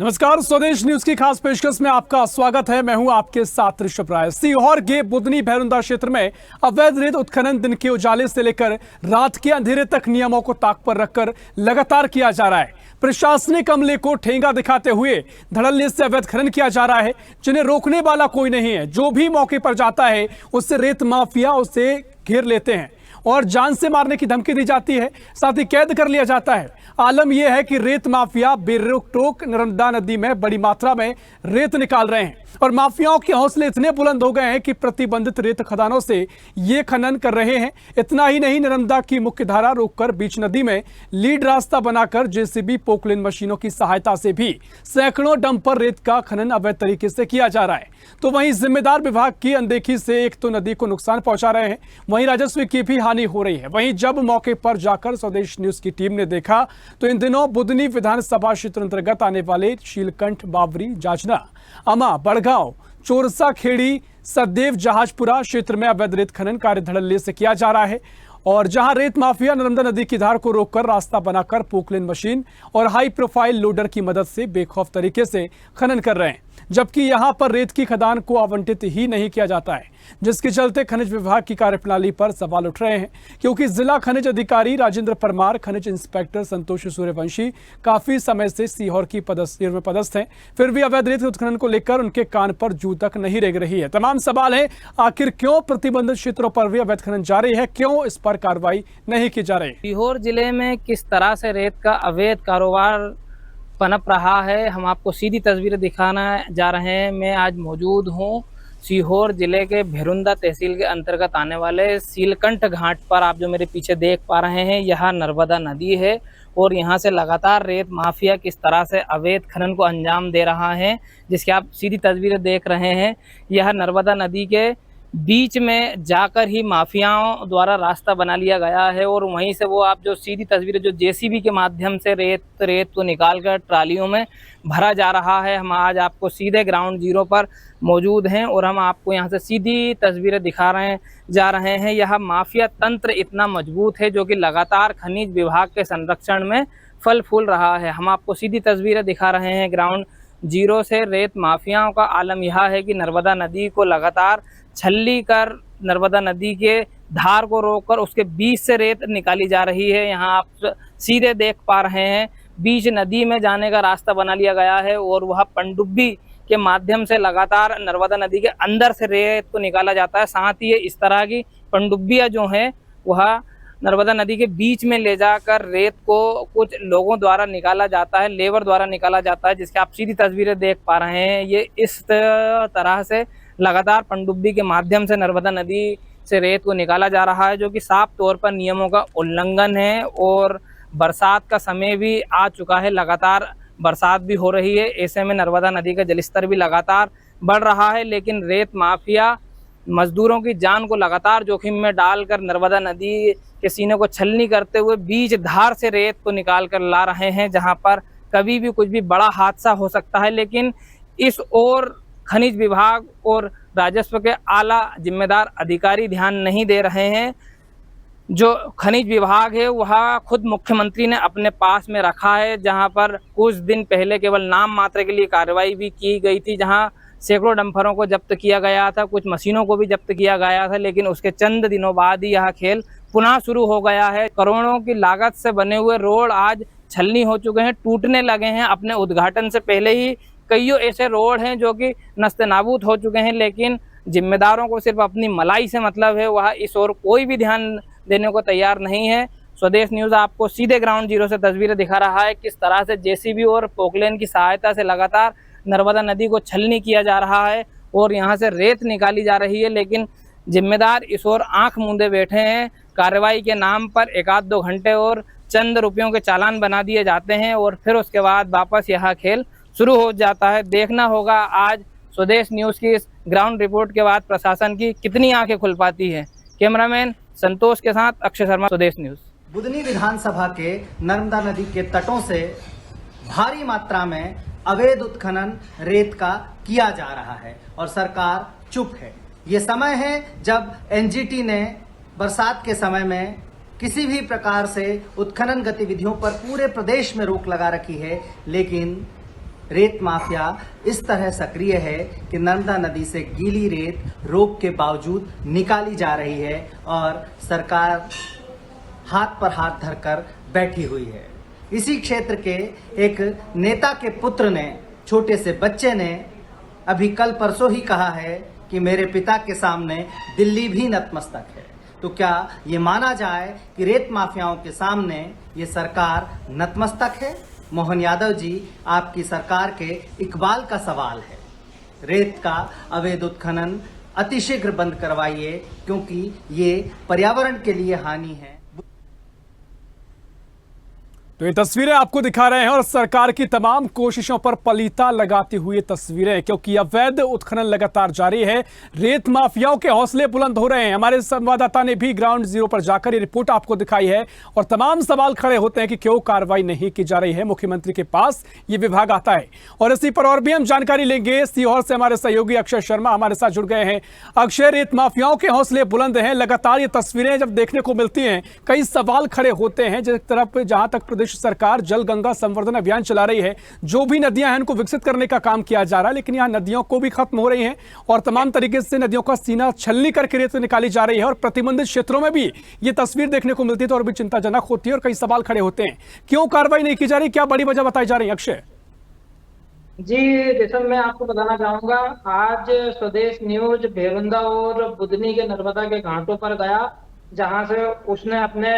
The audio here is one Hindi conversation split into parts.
नमस्कार, स्वदेश न्यूज की खास पेशकश में आपका स्वागत है। मैं हूं आपके साथ ऋषभ राय। सीहोर के बुदनी भैरुंदा क्षेत्र में अवैध रेत उत्खनन दिन के उजाले से लेकर रात के अंधेरे तक नियमों को ताक पर रखकर लगातार किया जा रहा है। प्रशासनिक अमले को ठेंगा दिखाते हुए धड़ल्ले से अवैध खनन किया जा रहा है, जिन्हें रोकने वाला कोई नहीं है। जो भी मौके पर जाता है उससे रेत माफिया उसे घेर लेते हैं और जान से मारने की धमकी दी जाती है, साथ ही कैद कर लिया जाता है। आलम यह है कि रेत माफिया बेरोक टोक नर्मदा नदी में बड़ी मात्रा में रेत निकाल रहे हैं और माफियाओं के हौसले इतने बुलंद हो गए हैं कि प्रतिबंधित रेत खदानों से ये खनन कर रहे हैं। इतना ही नहीं, नर्मदा की मुख्य धारा रोककर बीच नदी में लीड रास्ता बनाकर जेसीबी पोकलेन मशीनों की सहायता से भी सैकड़ों डंपर रेत का खनन अवैध तरीके से किया जा रहा है। तो वहीं जिम्मेदार विभाग की अनदेखी से एक तो नदी को नुकसान पहुंचा रहे हैं, वहीं राजस्व की भी हानि हो रही है। वहीं जब मौके पर जाकर स्वदेश न्यूज की टीम ने देखा तो इन दिनों बुदनी विधानसभा क्षेत्र अंतर्गत आने वाले शीलकंठ, बावरी, जाजना, अमा, बड़गांव, चोरसा खेड़ी, सदैव, जहाजपुरा क्षेत्र में अवैध रेत खनन कार्य धड़ल्ले से किया जा रहा है। और जहां रेत माफिया नर्मदा नदी की धार को रोककर रास्ता बनाकर पोकलेन मशीन और हाई प्रोफाइल लोडर की मदद से बेखौफ तरीके से खनन कर रहे हैं, जबकि यहां पर रेत की खदान को आवंटित ही नहीं किया जाता है, जिसके चलते खनिज विभाग की कार्यप्रणाली पर सवाल उठ रहे हैं। क्योंकि जिला खनिज अधिकारी राजेंद्र परमार, खनिज इंस्पेक्टर संतोष सूर्यवंशी काफी समय से सीहोर की में पदस्थ हैं, फिर भी अवैध रेत उत्खनन को लेकर उनके कान पर जू तक नहीं रेंग रही है। तमाम सवाल है, आखिर क्यों प्रतिबंधित क्षेत्रों पर भी अवैध खनन जारी है, क्यों इस पर कार्रवाई नहीं की जा रही। सीहोर जिले में किस तरह से रेत का अवैध कारोबार पनप रहा है, हम आपको सीधी तस्वीरें दिखाना जा रहे हैं। मैं आज मौजूद हूं सीहोर जिले के भैरुंदा तहसील के अंतर्गत आने वाले शीलकंठ घाट पर। आप जो मेरे पीछे देख पा रहे हैं, यह नर्मदा नदी है और यहाँ से लगातार रेत माफिया किस तरह से अवैध खनन को अंजाम दे रहा है, जिसकी आप सीधी तस्वीरें देख रहे हैं। यह नर्मदा नदी के बीच में जाकर ही माफियाओं द्वारा रास्ता बना लिया गया है और वहीं से वो आप जो सीधी तस्वीरें जो जेसीबी के माध्यम से रेत को निकालकर ट्रालियों में भरा जा रहा है। हम आज आपको सीधे ग्राउंड जीरो पर मौजूद हैं और हम आपको यहां से सीधी तस्वीरें दिखा जा रहे हैं। यह माफिया तंत्र इतना मजबूत है जो कि लगातार खनिज विभाग के संरक्षण में फल फूल रहा है। हम आपको सीधी तस्वीरें दिखा रहे हैं ग्राउंड जीरो से। रेत माफियाओं का आलम यह है कि नर्मदा नदी को लगातार छल्ली कर नर्मदा नदी के धार को रोककर उसके बीच से रेत निकाली जा रही है। यहाँ आप सीधे देख पा रहे हैं, बीच नदी में जाने का रास्ता बना लिया गया है और वह पनडुब्बी के माध्यम से लगातार नर्मदा नदी के अंदर से रेत को निकाला जाता है। साथ ही इस तरह की पनडुब्बियां जो हैं वह नर्मदा नदी के बीच में ले जाकर रेत को कुछ लोगों द्वारा निकाला जाता है, लेबर द्वारा निकाला जाता है, जिसके आप सीधी तस्वीरें देख पा रहे हैं। ये इस तरह से लगातार पनडुब्बी के माध्यम से नर्मदा नदी से रेत को निकाला जा रहा है, जो कि साफ तौर पर नियमों का उल्लंघन है। और बरसात का समय भी आ चुका है, लगातार बरसात भी हो रही है, ऐसे में नर्मदा नदी का जलस्तर भी लगातार बढ़ रहा है। लेकिन रेत माफिया मजदूरों की जान को लगातार जोखिम में डालकर नर्मदा नदी के सीने को छलनी करते हुए बीच धार से रेत को निकाल कर ला रहे हैं, जहां पर कभी भी कुछ भी बड़ा हादसा हो सकता है। लेकिन इस ओर खनिज विभाग और राजस्व के आला जिम्मेदार अधिकारी ध्यान नहीं दे रहे हैं। जो खनिज विभाग है वह खुद मुख्यमंत्री ने अपने पास में रखा है, जहां पर कुछ दिन पहले केवल नाम मात्र के लिए कार्रवाई भी की गई थी, जहां सैकड़ों डंपरों को जब्त किया गया था, कुछ मशीनों को भी जब्त किया गया था। लेकिन उसके चंद दिनों बाद ही यह खेल पुनः शुरू हो गया है। करोड़ों की लागत से बने हुए रोड आज छलनी हो चुके हैं, टूटने लगे हैं। अपने उद्घाटन से पहले ही कईयों ऐसे रोड हैं जो कि नस्ते-नाबूद हो चुके हैं, लेकिन जिम्मेदारों को सिर्फ अपनी मलाई से मतलब है, वह इस ओर कोई भी ध्यान देने को तैयार नहीं है। स्वदेश न्यूज़ आपको सीधे ग्राउंड जीरो से तस्वीरें दिखा रहा है, किस तरह से जेसीबी और पोकलेन की सहायता से लगातार नर्मदा नदी को छलनी किया जा रहा है और यहाँ से रेत निकाली जा रही है। लेकिन जिम्मेदार इस ओर आंख मूंदे बैठे हैं। कार्रवाई के नाम पर 1-2 घंटे और चंद रुपयों के चालान बना दिए जाते हैं और फिर उसके बाद वापस यह खेल शुरू हो जाता है। देखना होगा आज स्वदेश न्यूज़ की इस ग्राउंड रिपोर्ट के बाद प्रशासन की कितनी आंखें खुल पाती है। कैमरामैन संतोष के साथ अक्षय शर्मा, स्वदेश न्यूज़। बुदनी विधानसभा के नर्मदा नदी के तटों से भारी मात्रा में अवैध उत्खनन रेत का किया जा रहा है और सरकार चुप है। ये समय है जब एनजीटी ने बरसात के समय में किसी भी प्रकार से उत्खनन गतिविधियों पर पूरे प्रदेश में रोक लगा रखी है, लेकिन रेत माफिया इस तरह सक्रिय है कि नर्मदा नदी से गीली रेत रोक के बावजूद निकाली जा रही है और सरकार हाथ पर हाथ धरकर बैठी हुई है। इसी क्षेत्र के एक नेता के पुत्र ने, छोटे से बच्चे ने अभी कल परसों ही कहा है कि मेरे पिता के सामने दिल्ली भी नतमस्तक है। तो क्या ये माना जाए कि रेत माफियाओं के सामने ये सरकार नतमस्तक है? मोहन यादव जी, आपकी सरकार के इकबाल का सवाल है। रेत का अवैध उत्खनन अतिशीघ्र बंद करवाइए, क्योंकि ये पर्यावरण के लिए हानि है। तो ये तस्वीरें आपको दिखा रहे हैं और सरकार की तमाम कोशिशों पर पलीता लगाती हुई तस्वीरें, क्योंकि अवैध उत्खनन लगातार जारी है। रेत माफियाओं के हौसले बुलंद हो रहे हैं। हमारे संवाददाता ने भी ग्राउंड जीरो पर जाकर ये रिपोर्ट आपको दिखाई है और तमाम सवाल खड़े होते हैं कि क्यों कार्रवाई नहीं की जा रही है। मुख्यमंत्री के पास ये विभाग आता है और इसी पर और भी हम जानकारी लेंगे। सीहोर से हमारे सहयोगी अक्षय शर्मा हमारे साथ जुड़ गए हैं। अक्षय, रेत माफियाओं के हौसले बुलंद हैं, लगातार ये तस्वीरें जब देखने को मिलती हैं कई सवाल खड़े होते हैं। जिस तरफ जहां तक प्रदेश सरकार जल गंगा संवर्धन अभियान चला रही है, जो भी नदियां हैं उनको विकसित करने का काम किया जा रहा है, लेकिन यहां नदियों को भी खत्म हो रही हैं और तमाम तरीके से नदियों का सीना छलनी करके रेत निकाली जा रही है और प्रतिबंधित क्षेत्रों में भी ये तस्वीर देखने को मिलती है तो और भी चिंताजनक होती है और कई सवाल खड़े होते हैं। क्यों कार्रवाई नहीं की जा रही, क्या बड़ी वजह बताई जा रही है? अक्षय जी, जैसा मैं आपको बताना चाहूंगा, आज स्वदेश न्यूज भेरुंदा और बुदनी के नर्मदा के घाटों पर गया, जहां से उसने अपने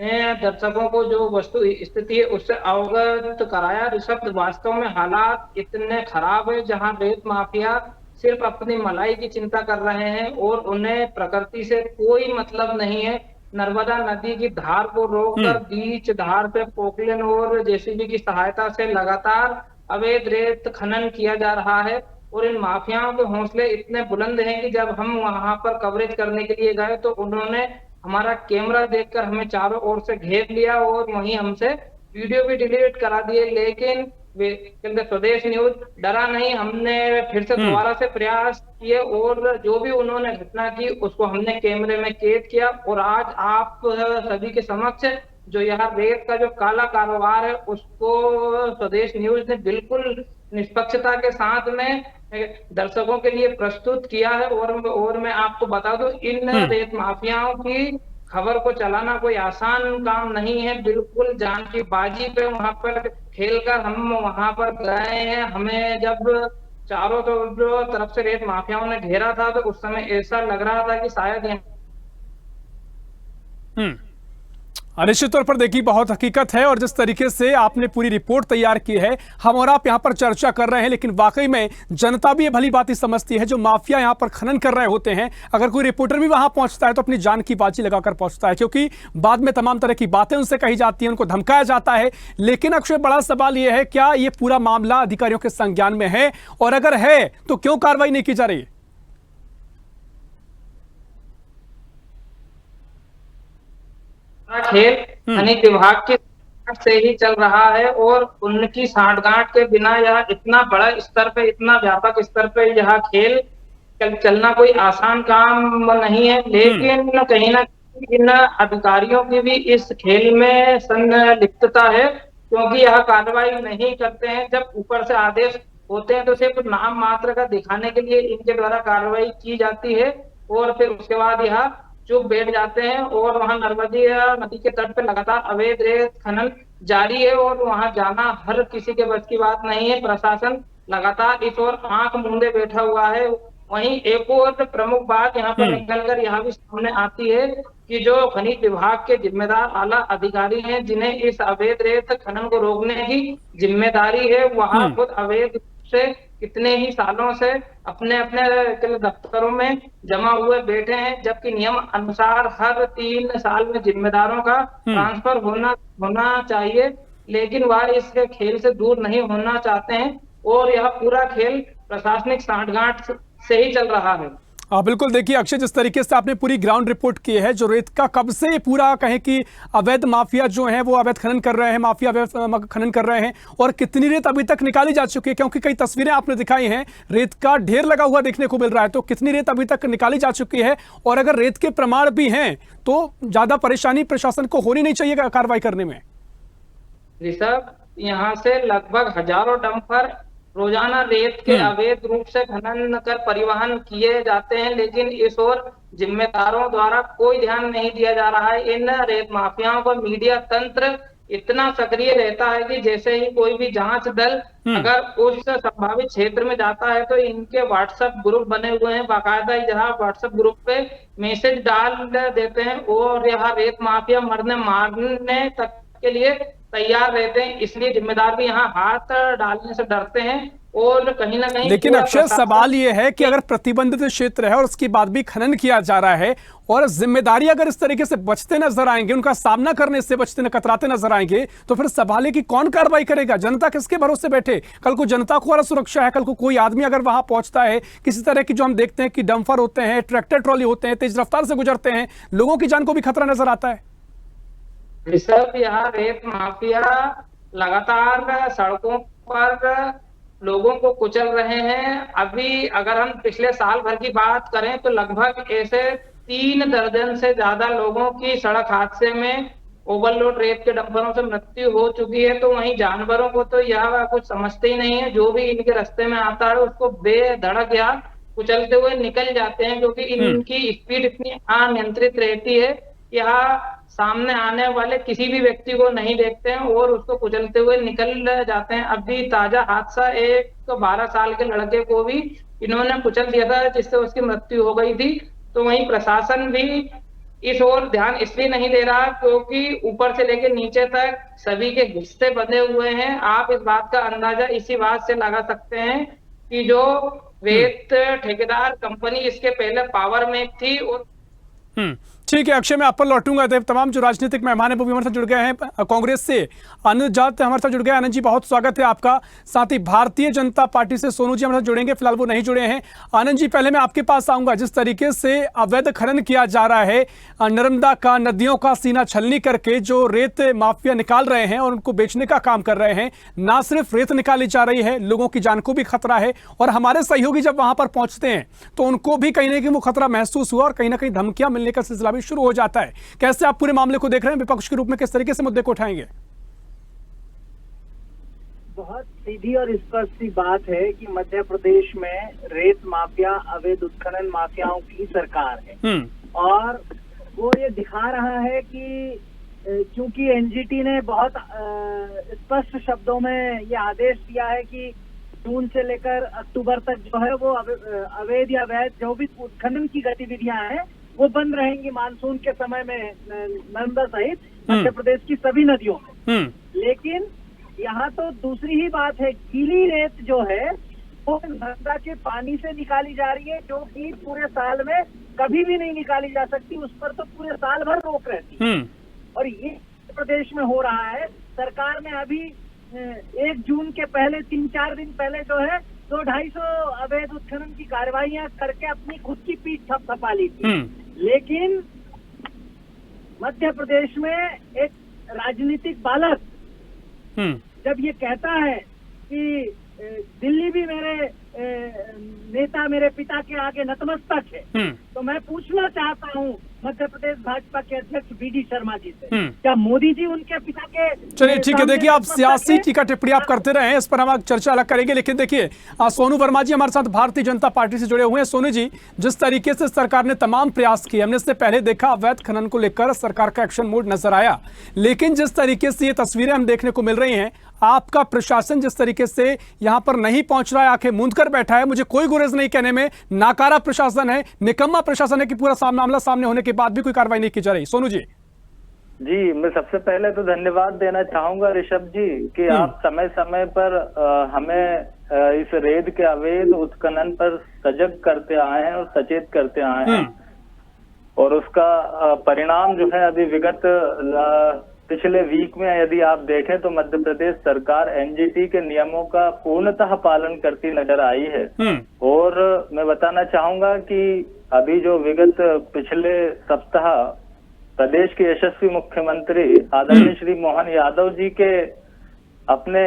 दर्शकों को जो वस्तु स्थिति है उससे अवगत कराया। ऋषभ, वास्तव में हालात इतने खराब है जहां रेत माफिया सिर्फ अपनी मलाई की चिंता कर रहे हैं और उन्हें प्रकृति से कोई मतलब नहीं है। नर्मदा नदी की धार को रोककर बीच धार पे पोकलेन और जेसीबी की सहायता से लगातार अवैध रेत खनन किया जा रहा है और इन माफियाओं के हौसले इतने बुलंद हैं कि जब हम वहां पर कवरेज करने के लिए गए तो उन्होंने हमारा कैमरा देखकर हमें चारों ओर से घेर लिया और वहीं हमसे वीडियो भी डिलीट करा दिए। लेकिन स्वदेश न्यूज डरा नहीं, हमने फिर से दोबारा से प्रयास किए और जो भी उन्होंने घटना की उसको हमने कैमरे में कैद किया और आज आप सभी के समक्ष जो यहाँ रेत का जो काला कारोबार है उसको स्वदेश न्यूज ने बिल्कुल निष्पक्षता के साथ में दर्शकों के लिए प्रस्तुत किया है। और मैं आपको बता दूं, इन रेत माफियाओं की खबर को चलाना कोई आसान काम नहीं है। बिल्कुल जान की बाजी पे वहां पर खेलकर हम वहां पर गए हैं। हमें जब चारों तरफ से रेत माफियाओं ने घेरा था तो उस समय ऐसा लग रहा था कि शायद निश्चित तौर पर देखिए बहुत हकीकत है और जिस तरीके से आपने पूरी रिपोर्ट तैयार की है, हम और आप यहां पर चर्चा कर रहे हैं, लेकिन वाकई में जनता भी ये भली बात ही समझती है। जो माफिया यहां पर खनन कर रहे होते हैं, अगर कोई रिपोर्टर भी वहां पहुंचता है तो अपनी जान की बाजी लगाकर पहुंचता है, क्योंकि बाद में तमाम तरह की बातें उनसे कही जाती हैं, उनको धमकाया जाता है। लेकिन अक्षय, बड़ा सवाल यह है, क्या ये पूरा मामला अधिकारियों के संज्ञान में है और अगर है तो क्यों कार्रवाई नहीं की जा रही? खेल खनिज विभाग के से ही चल रहा है और उनकी सांठगांठ के बिना यह इतना बड़ा स्तर पे, इतना व्यापक स्तर पे यह खेल चलना कोई आसान काम नहीं है। लेकिन कहीं ना कहीं इन अधिकारियों की भी इस खेल में संलिप्तता है, क्योंकि यह कार्रवाई नहीं करते हैं। जब ऊपर से आदेश होते हैं तो सिर्फ नाम मात्र का दिखाने के लिए इनके द्वारा कार्रवाई की जाती है और फिर उसके बाद यह चुप बैठ जाते हैं। और वहां नर्मदा नदी के तट पर लगातार अवैध रेत खनन जारी है और वहां जाना हर किसी के बस की बात नहीं है। प्रशासन लगातार इस ओर आंख मूंदे बैठा हुआ है। वहीं एक और प्रमुख बात यहाँ पर निकलकर यहाँ भी सामने आती है कि जो खनिज विभाग के जिम्मेदार आला अधिकारी हैं, जिन्हें इस अवैध रेत खनन को रोकने की जिम्मेदारी है, वहां खुद अवैध से कितने ही सालों से अपने अपने दफ्तरों में जमा हुए बैठे हैं, जबकि नियम अनुसार हर 3 साल में जिम्मेदारों का ट्रांसफर होना चाहिए। लेकिन वह इस खेल से दूर नहीं होना चाहते हैं और यह पूरा खेल प्रशासनिक सांठगांठ से ही चल रहा है। बिल्कुल, देखिए अक्षय, जिस तरीके से आपने पूरी ग्राउंड रिपोर्ट की है, जो रेत का कब से पूरा कहें कि अवैध माफिया जो है वो अवैध खनन कर रहे हैं, माफिया अवैध खनन कर रहे हैं और कितनी रेत अभी तक निकाली जा चुकी है, क्योंकि कई तस्वीरें आपने दिखाई हैं, रेत का ढेर लगा हुआ देखने को मिल रहा है। तो कितनी रेत अभी तक निकाली जा चुकी है और अगर रेत के प्रमाण भी हैं तो ज्यादा परेशानी प्रशासन को होनी नहीं चाहिए कार्रवाई करने में? ऋषभ, यहाँ से लगभग हजारों डंपर रोजाना रेत के अवैध रूप से खनन कर परिवहन किए जाते हैं, लेकिन इस ओर जिम्मेदारों द्वारा कोई ध्यान नहीं दिया जा रहा है। इन रेत माफियाओं पर मीडिया तंत्र इतना सक्रिय रहता है कि जैसे ही कोई भी जांच दल अगर उस संभावित क्षेत्र में जाता है तो इनके व्हाट्सएप ग्रुप बने हुए हैं, बाकायदा जहां व्हाट्सएप ग्रुप पे मैसेज डाल देते हैं और यहाँ रेत माफिया मरने मारने तक के लिए तैयार रहते हैं। इसलिए जिम्मेदार भी यहाँ हाथ डालने से डरते हैं और कहीं ना कहीं लेकिन अक्षय सवाल यह है कि अगर प्रतिबंधित क्षेत्र है और उसके बाद भी खनन किया जा रहा है और जिम्मेदारी अगर इस तरीके से बचते नजर आएंगे, उनका सामना करने से बचते कतराते नजर आएंगे, तो फिर सवाल है कि कौन कार्रवाई करेगा? जनता किसके भरोसे बैठे? कल को जनता को और सुरक्षा है, कल को कोई आदमी अगर वहां पहुंचता है, किसी तरह की जो हम देखते हैं कि डंपर होते हैं, ट्रैक्टर ट्रॉली होते हैं, तेज रफ्तार से गुजरते हैं, लोगों की जान को भी खतरा नजर आता है। ऋषभ, यहाँ रेत माफिया लगातार सड़कों पर लोगों को कुचल रहे हैं। अभी अगर हम पिछले साल भर की बात करें तो लगभग ऐसे 3 दर्जन से ज्यादा लोगों की सड़क हादसे में ओवरलोड रेत के डंपरों से मृत्यु हो चुकी है। तो वहीं जानवरों को तो यह कुछ समझते ही नहीं है, जो भी इनके रास्ते में आता है उसको बेधड़क या कुचलते हुए निकल जाते हैं, क्योंकि इनकी स्पीड इतनी अनियंत्रित रहती है। यहाँ सामने आने वाले किसी भी व्यक्ति को नहीं देखते हैं और उसको कुचलते हुए निकल जाते हैं। अभी ताजा हादसा एक 12 साल के लड़के को भी इन्होंने कुचल दिया था, जिससे उसकी मृत्यु हो गई थी। तो वहीं प्रशासन भी इस ओर ध्यान इसलिए नहीं दे रहा क्योंकि ऊपर से लेकर नीचे तक सभी के हिस्से बंधे हुए हैं। आप इस बात का अंदाजा इसी बात से लगा सकते हैं कि जो रेत ठेकेदार कंपनी इसके पहले पावर में थी और ठीक है अक्षय, मैं आप पर लौटूंगा। तमाम जो राजनीतिक मेहमान है वो भी हमारे साथ जुड़ गए हैं। कांग्रेस से आनंद जाट हमारे साथ जुड़ गए। आनंद जी बहुत स्वागत है आपका। साथ ही भारतीय जनता पार्टी से सोनू जी हमारे साथ जुड़ेंगे, फिलहाल वो नहीं जुड़े हैं। आनंद जी, पहले मैं आपके पास आऊंगा। जिस तरीके से अवैध खनन किया जा रहा है, नर्मदा का, नदियों का सीना छलनी करके जो रेत माफिया निकाल रहे हैं और उनको बेचने का काम कर रहे हैं, ना सिर्फ रेत निकाली जा रही है, लोगों की जान को भी खतरा है। और हमारे सहयोगी जब वहां पर पहुंचते हैं तो उनको भी कहीं ना कहीं वो खतरा महसूस हुआ और कहीं ना कहीं धमकियां मिलने का सिलसिला शुरू हो जाता है। कैसे आप पूरे मामले को देख रहे हैं? विपक्ष के रूप में किस तरीके से मुद्दे को उठाएंगे? बहुत सीधी और स्पष्ट सी बात है कि मध्य प्रदेश में रेत माफिया, अवैध उत्खनन माफियाओं की सरकार है और वो ये दिखा रहा है कि क्योंकि एनजीटी ने बहुत स्पष्ट शब्दों में ये आदेश दिया है कि जून से लेकर अक्टूबर तक जो है वो अवैध या वैध जो भी उत्खनन की गतिविधियां हैं वो बंद रहेंगी मानसून के समय में नर्मदा सहित मध्य प्रदेश की सभी नदियों में। लेकिन यहाँ तो दूसरी ही बात है, गीली रेत जो है वो नर्मदा के पानी से निकाली जा रही है, जो कि पूरे साल में कभी भी नहीं निकाली जा सकती। उस पर तो पूरे साल भर रोक रहती है और ये प्रदेश में हो रहा है। सरकार ने अभी 1 जून के पहले 3-4 दिन पहले जो है 200-250 अवैध उत्खनन की कार्रवाइयां करके अपनी खुद की पीठ थपथपा ली थी। लेकिन मध्य प्रदेश में एक राजनीतिक बालक जब ये कहता है कि दिल्ली भी मेरे नेता, मेरे पिता के आगे नतमस्तक है, तो मैं पूछना चाहता हूँ मध्य प्रदेश भाजपा के अध्यक्ष बीडी शर्मा जी से, क्या मोदी जी उनके पिता के? चलिए ठीक है, देखिए आप सियासी टीका टिप्पणी आप करते रहे, इस पर हम चर्चा अलग करेंगे। लेकिन देखिए सोनू वर्मा जी हमारे साथ भारतीय जनता पार्टी से जुड़े हुए हैं। सोनू जी, जिस तरीके से सरकार ने तमाम प्रयास किए, हमने इससे पहले देखा अवैध खनन को लेकर सरकार का एक्शन मोड नजर आया, लेकिन जिस तरीके से ये तस्वीरें हम देखने को मिल रही हैं, आपका प्रशासन जिस तरीके से यहां पर नहीं पहुंच रहा है, आंखें मूंद कर बैठा है, मुझे कोई गुरेज नहीं कहने में, नाकारा प्रशासन है, निकम्मा प्रशासन है कि पूरा मामला सामने होने के बाद भी कोई कार्रवाई नहीं की जा रही। सोनू जी। जी, मैं सबसे पहले तो धन्यवाद देना चाहूंगा ऋषभ जी कि आप समय समय पर हमें इस रेत के अवैध उत्खनन पर सजग करते आए हैं और सचेत करते आए हैं और उसका परिणाम जो है अभी विगत पिछले वीक में यदि आप देखें तो मध्य प्रदेश सरकार एनजीटी के नियमों का पूर्णतः पालन करती नजर आई है। और मैं बताना चाहूंगा कि अभी जो विगत पिछले सप्ताह प्रदेश के यशस्वी मुख्यमंत्री आदरणीय श्री मोहन यादव जी के अपने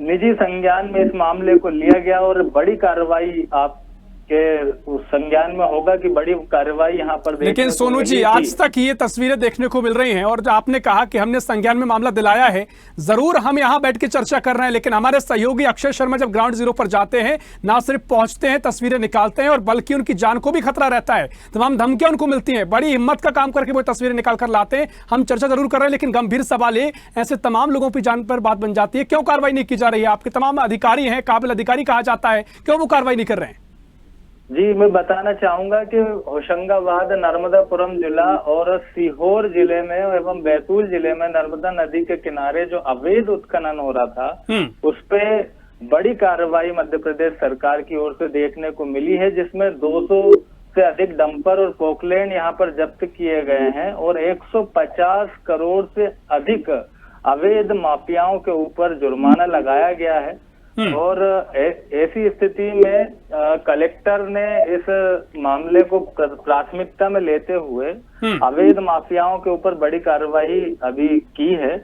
निजी संज्ञान में इस मामले को लिया गया और बड़ी कार्रवाई आप के उस संज्ञान में होगा कि बड़ी कार्रवाई यहाँ पर देखने लेकिन को सोनू जी, मिली आज थी। तक ये तस्वीरें देखने को मिल रही हैं और जो आपने कहा कि हमने संज्ञान में मामला दिलाया है, जरूर हम यहाँ बैठ के चर्चा कर रहे हैं, लेकिन हमारे सहयोगी अक्षय शर्मा जब ग्राउंड जीरो पर जाते हैं, ना सिर्फ पहुंचते हैं, तस्वीरें निकालते हैं और बल्कि उनकी जान को भी खतरा रहता है, तमाम धमकियां उनको मिलती हैं, बड़ी हिम्मत का काम करके वो तस्वीरें निकाल कर लाते हैं। हम चर्चा जरूर कर रहे हैं, लेकिन गंभीर सवाल ये, ऐसे तमाम लोगों की जान पर बात बन जाती है, क्यों कार्रवाई नहीं की जा रही है? आपके तमाम अधिकारी हैं, काबिल अधिकारी कहा जाता है, क्यों वो कार्रवाई नहीं कर रहे हैं? जी, मैं बताना चाहूंगा कि होशंगाबाद, नर्मदापुरम जिला और सीहोर जिले में एवं बैतूल जिले में नर्मदा नदी के किनारे जो अवैध उत्खनन हो रहा था, उस पे बड़ी कार्रवाई मध्य प्रदेश सरकार की ओर से देखने को मिली है, जिसमें 200 से अधिक डंपर और पोकलैंड यहाँ पर जब्त किए गए हैं और 150 करोड़ से अधिक अवैध माफियाओं के ऊपर जुर्माना लगाया गया है। और ऐसी स्थिति में कलेक्टर ने इस मामले को प्राथमिकता में लेते हुए अवैध माफियाओं के ऊपर बड़ी कार्रवाई अभी की है।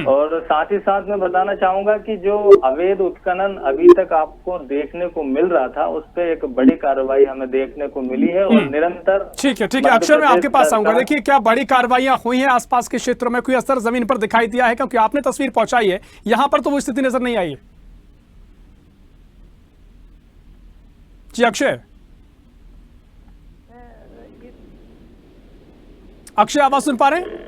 और साथ ही साथ मैं बताना चाहूंगा कि जो अवैध उत्खनन अभी तक आपको देखने को मिल रहा था, उस पे एक बड़ी कार्रवाई हमें देखने को मिली है और निरंतर। ठीक है अक्षर, मैं आपके पास आऊंगा। देखिए, क्या बड़ी कार्रवाइयां हुई हैं आसपास के क्षेत्रों में? कोई असर जमीन पर दिखाई दिया है? क्योंकि आपने तस्वीर पहुंचाई है, यहाँ पर तो वो स्थिति नजर नहीं आई है। जी अक्षय, आवाज सुन पा रहे हैं?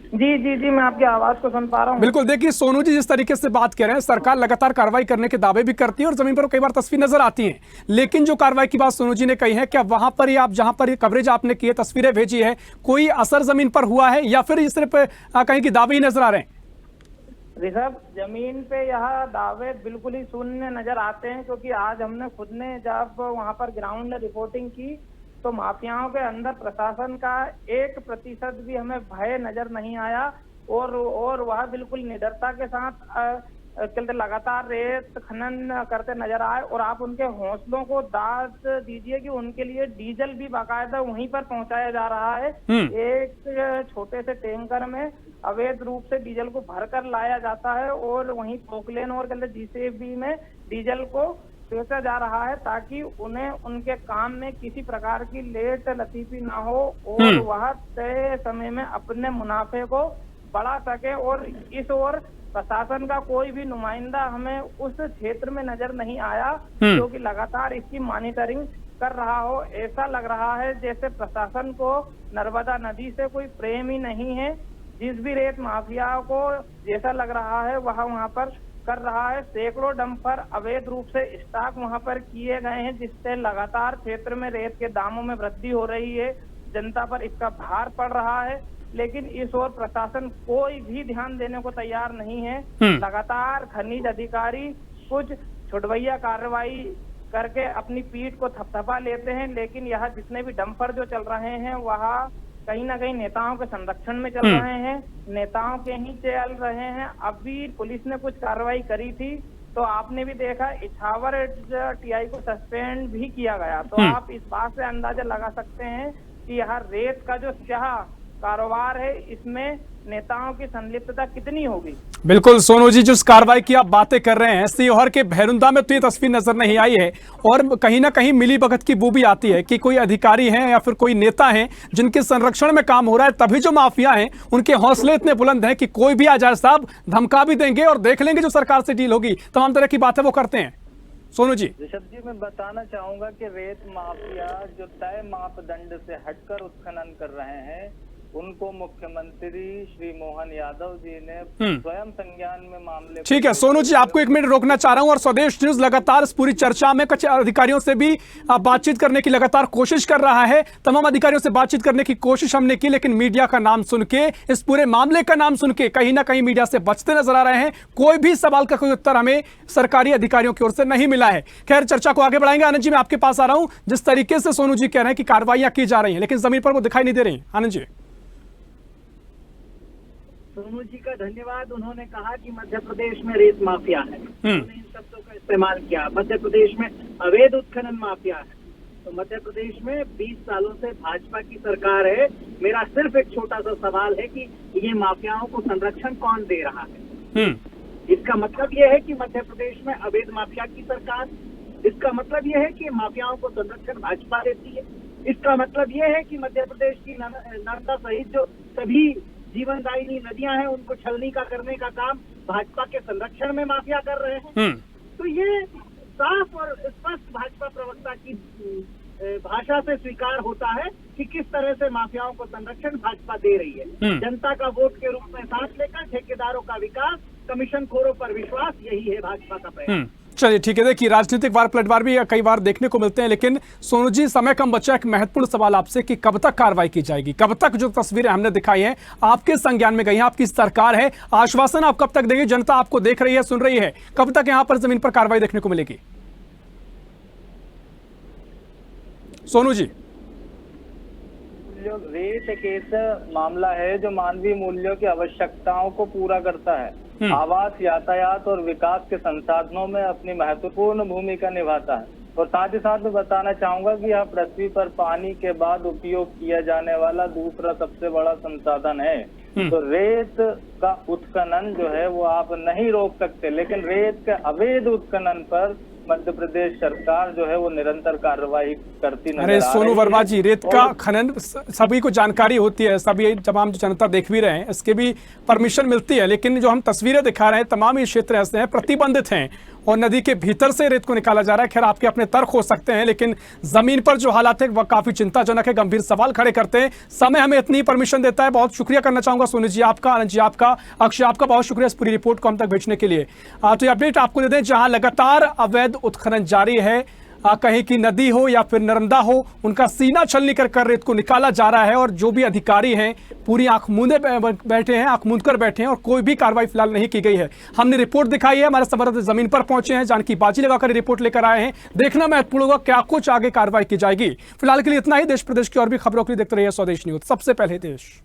जी जी जी, मैं आपकी आवाज को सुन पा रहा हूँ। बिल्कुल। देखिए सोनू जी, जिस तरीके से बात कर रहे हैं, सरकार लगातार कार्रवाई करने के दावे भी करती है और जमीन पर कई बार तस्वीर नजर आती हैं, लेकिन जो कार्रवाई की बात सोनू जी ने कही है, क्या वहां पर ही आप जहां पर कवरेज आपने की है, तस्वीरें भेजी है, कोई असर जमीन पर हुआ है या फिर सिर्फ कहीं की दावे ही नजर आ रहे हैं? ऋषभ, जमीन पे यह दावे बिल्कुल ही शून्य नजर आते हैं, क्योंकि आज हमने खुद ने जब वहां पर ग्राउंड रिपोर्टिंग की तो माफियाओं के अंदर प्रशासन का 1% भी हमें भय नजर नहीं आया और वह बिल्कुल निडरता के साथ लगातार रेत खनन करते नजर आए। और आप उनके हौसलों को दाद दीजिए कि उनके लिए डीजल भी बाकायदा वहीं पर पहुंचाया जा रहा है। एक छोटे से टैंकर में अवैध रूप से डीजल को भरकर लाया जाता है और वहीं पोकलेन और जीसीबी में डीजल को बेचा जा रहा है, ताकि उन्हें उनके काम में किसी प्रकार की लेट लतीफी ना हो और वह तय समय में अपने मुनाफे को बढ़ा सके। और इस ओर प्रशासन का कोई भी नुमाइंदा हमें उस क्षेत्र में नजर नहीं आया, क्योंकि लगातार इसकी मॉनिटरिंग कर रहा हो। ऐसा लग रहा है जैसे प्रशासन को नर्मदा नदी से कोई प्रेम ही नहीं है। जिस भी रेत माफिया को जैसा लग रहा है वहां पर कर रहा है। सैकड़ों डंपर अवैध रूप से स्टॉक वहां पर किए गए हैं, जिससे लगातार क्षेत्र में रेत के दामों में वृद्धि हो रही है, जनता पर इसका भार पड़ रहा है। लेकिन इस ओर प्रशासन कोई भी ध्यान देने को तैयार नहीं है। लगातार खनिज अधिकारी कुछ छुटवैया कार्रवाई करके अपनी पीठ को थपथपा लेते हैं, लेकिन यह जितने भी डंपर जो चल रहे हैं वह कहीं ना कहीं नेताओं के संरक्षण में चल रहे हैं, नेताओं के ही चल रहे हैं। अभी पुलिस ने कुछ कार्रवाई करी थी तो आपने भी देखा, इछावर टीआई को सस्पेंड भी किया गया। तो आप इस बात से अंदाजा लगा सकते हैं कि यह रेत का जो स्याह कारोबार है, इसमें नेताओं की संलिप्तता कितनी होगी। बिल्कुल सोनू जी, जिस कार्रवाई की आप बातें कर रहे हैं, सीहोर के भैरुंदा में तो ये तस्वीर नजर नहीं आई है और कहीं ना कहीं मिली भगत की बू भी आती है कि कोई अधिकारी हैं या फिर कोई नेता हैं जिनके संरक्षण में काम हो रहा है, तभी जो माफिया हैं उनके हौसले इतने बुलंद हैं कि कोई भी आ जाए साहब, धमका भी देंगे और देख लेंगे जो सरकार से डील होगी। तमाम तरह की बातें वो करते हैं। सोनू जी, ऋषभ जी, मैं बताना चाहूंगा कि रेत माफिया जो तय मापदंड से हटकर उत्खनन कर रहे हैं, उनको मुख्यमंत्री श्री मोहन यादव जी ने स्वयं संज्ञान में मामले। ठीक है सोनू जी, आपको एक मिनट रोकना चाह रहा हूं और स्वदेश न्यूज लगातार इस पूरी चर्चा में कुछ अधिकारियों से भी बातचीत करने की लगातार कोशिश कर रहा है। तमाम अधिकारियों से बातचीत करने की कोशिश हमने की, लेकिन मीडिया का नाम सुन के, इस पूरे मामले का नाम सुन के कहीं ना कहीं मीडिया से बचते नजर आ रहे हैं। कोई भी सवाल का कोई उत्तर हमें सरकारी अधिकारियों की ओर से नहीं मिला है। खैर, चर्चा को आगे बढ़ाएंगे। आनंद जी, मैं आपके पास आ रहा हूं। जिस तरीके से सोनू जी कह रहे हैं कि कार्रवाइयां की जा रही हैं, लेकिन जमीन पर वो दिखाई नहीं दे रही। आनंद जी। सोनू जी का धन्यवाद। उन्होंने कहा कि मध्य प्रदेश में रेत माफिया है, उन्होंने इन शब्दों का इस्तेमाल किया। मध्य प्रदेश में अवैध उत्खनन माफिया है। तो मध्य प्रदेश में 20 सालों से भाजपा की सरकार है। मेरा सिर्फ एक छोटा सा सवाल है कि ये माफियाओं को संरक्षण कौन दे रहा है? इसका मतलब ये है कि मध्य प्रदेश में अवैध माफिया की सरकार, इसका मतलब यह है कि माफियाओं को संरक्षण भाजपा देती है। इसका मतलब यह है कि मध्य प्रदेश की नर्मदा सहित जो सभी जीवनदायिनी नदियां हैं उनको छलनी करने का काम भाजपा के संरक्षण में माफिया कर रहे हैं। तो ये साफ और स्पष्ट भाजपा प्रवक्ता की भाषा से स्वीकार होता है कि किस तरह से माफियाओं को संरक्षण भाजपा दे रही है। जनता का वोट के रूप में सांस लेकर ठेकेदारों का विकास, कमीशन खोरों पर विश्वास, यही है भाजपा का प्रयास। चलिए ठीक है, देखिए राजनीतिक वार पलटवार भी कई बार देखने को मिलते हैं, लेकिन सोनू जी समय कम बचा, एक महत्वपूर्ण सवाल आपसे कि कब तक कार्रवाई की जाएगी? कब तक जो तस्वीरें हमने दिखाई हैं आपके संज्ञान में गई हैं? आपकी सरकार है, आश्वासन आप कब तक देंगे? जनता आपको देख रही है, सुन रही है, कब तक यहाँ पर जमीन पर कार्रवाई देखने को मिलेगी? सोनू जी। रेत एक ऐसा मामला है जो मानवीय मूल्यों की आवश्यकताओं को पूरा करता है। आवास, यातायात और विकास के संसाधनों में अपनी महत्वपूर्ण भूमिका निभाता है। और साथ ही साथ मैं बताना चाहूंगा कि यह पृथ्वी पर पानी के बाद उपयोग किया जाने वाला दूसरा सबसे बड़ा संसाधन है। तो रेत का उत्खनन जो है वो आप नहीं रोक सकते, लेकिन रेत के अवैध उत्खनन पर मध्य प्रदेश सरकार जो है वो निरंतर कार्रवाई करती नजर आ रही है। सोनू वर्मा जी, रेत का खनन सभी को जानकारी होती है, सभी तमाम जो जनता देख भी रहे हैं, इसके भी परमिशन मिलती है, लेकिन जो हम तस्वीरें दिखा रहे हैं तमाम ये क्षेत्र ऐसे हैं प्रतिबंधित हैं और नदी के भीतर से रेत को निकाला जा रहा है। खैर आपके अपने तर्क हो सकते हैं, लेकिन जमीन पर जो हालात है वह काफी चिंताजनक है, गंभीर सवाल खड़े करते हैं। समय हमें इतनी परमिशन देता है, बहुत शुक्रिया करना चाहूंगा सोनू जी आपका, आनंद जी आपका, अक्षय आपका, बहुत शुक्रिया इस पूरी रिपोर्ट को हम तक भेजने के लिए। तो ये अपडेट आपको दे दें, जहां लगातार अवैध उत्खनन जारी है, कहीं की नदी हो या फिर नर्मदा हो, उनका सीना छलनी कर रेत को निकाला जा रहा है और जो भी अधिकारी हैं पूरी आंख मूंदे बैठे हैं, आंख मूंद कर बैठे हैं और कोई भी कार्रवाई फिलहाल नहीं की गई है। हमने रिपोर्ट दिखाई है, हमारे संवाददाता जमीन पर पहुंचे हैं, जानकी बाजी लगाकर रिपोर्ट लेकर आए हैं। देखना महत्वपूर्ण होगा क्या कुछ आगे कार्रवाई की जाएगी। फिलहाल के लिए इतना ही। देश प्रदेश की और भी खबरों के लिए देखते रहिए स्वदेश न्यूज, सबसे पहले देश।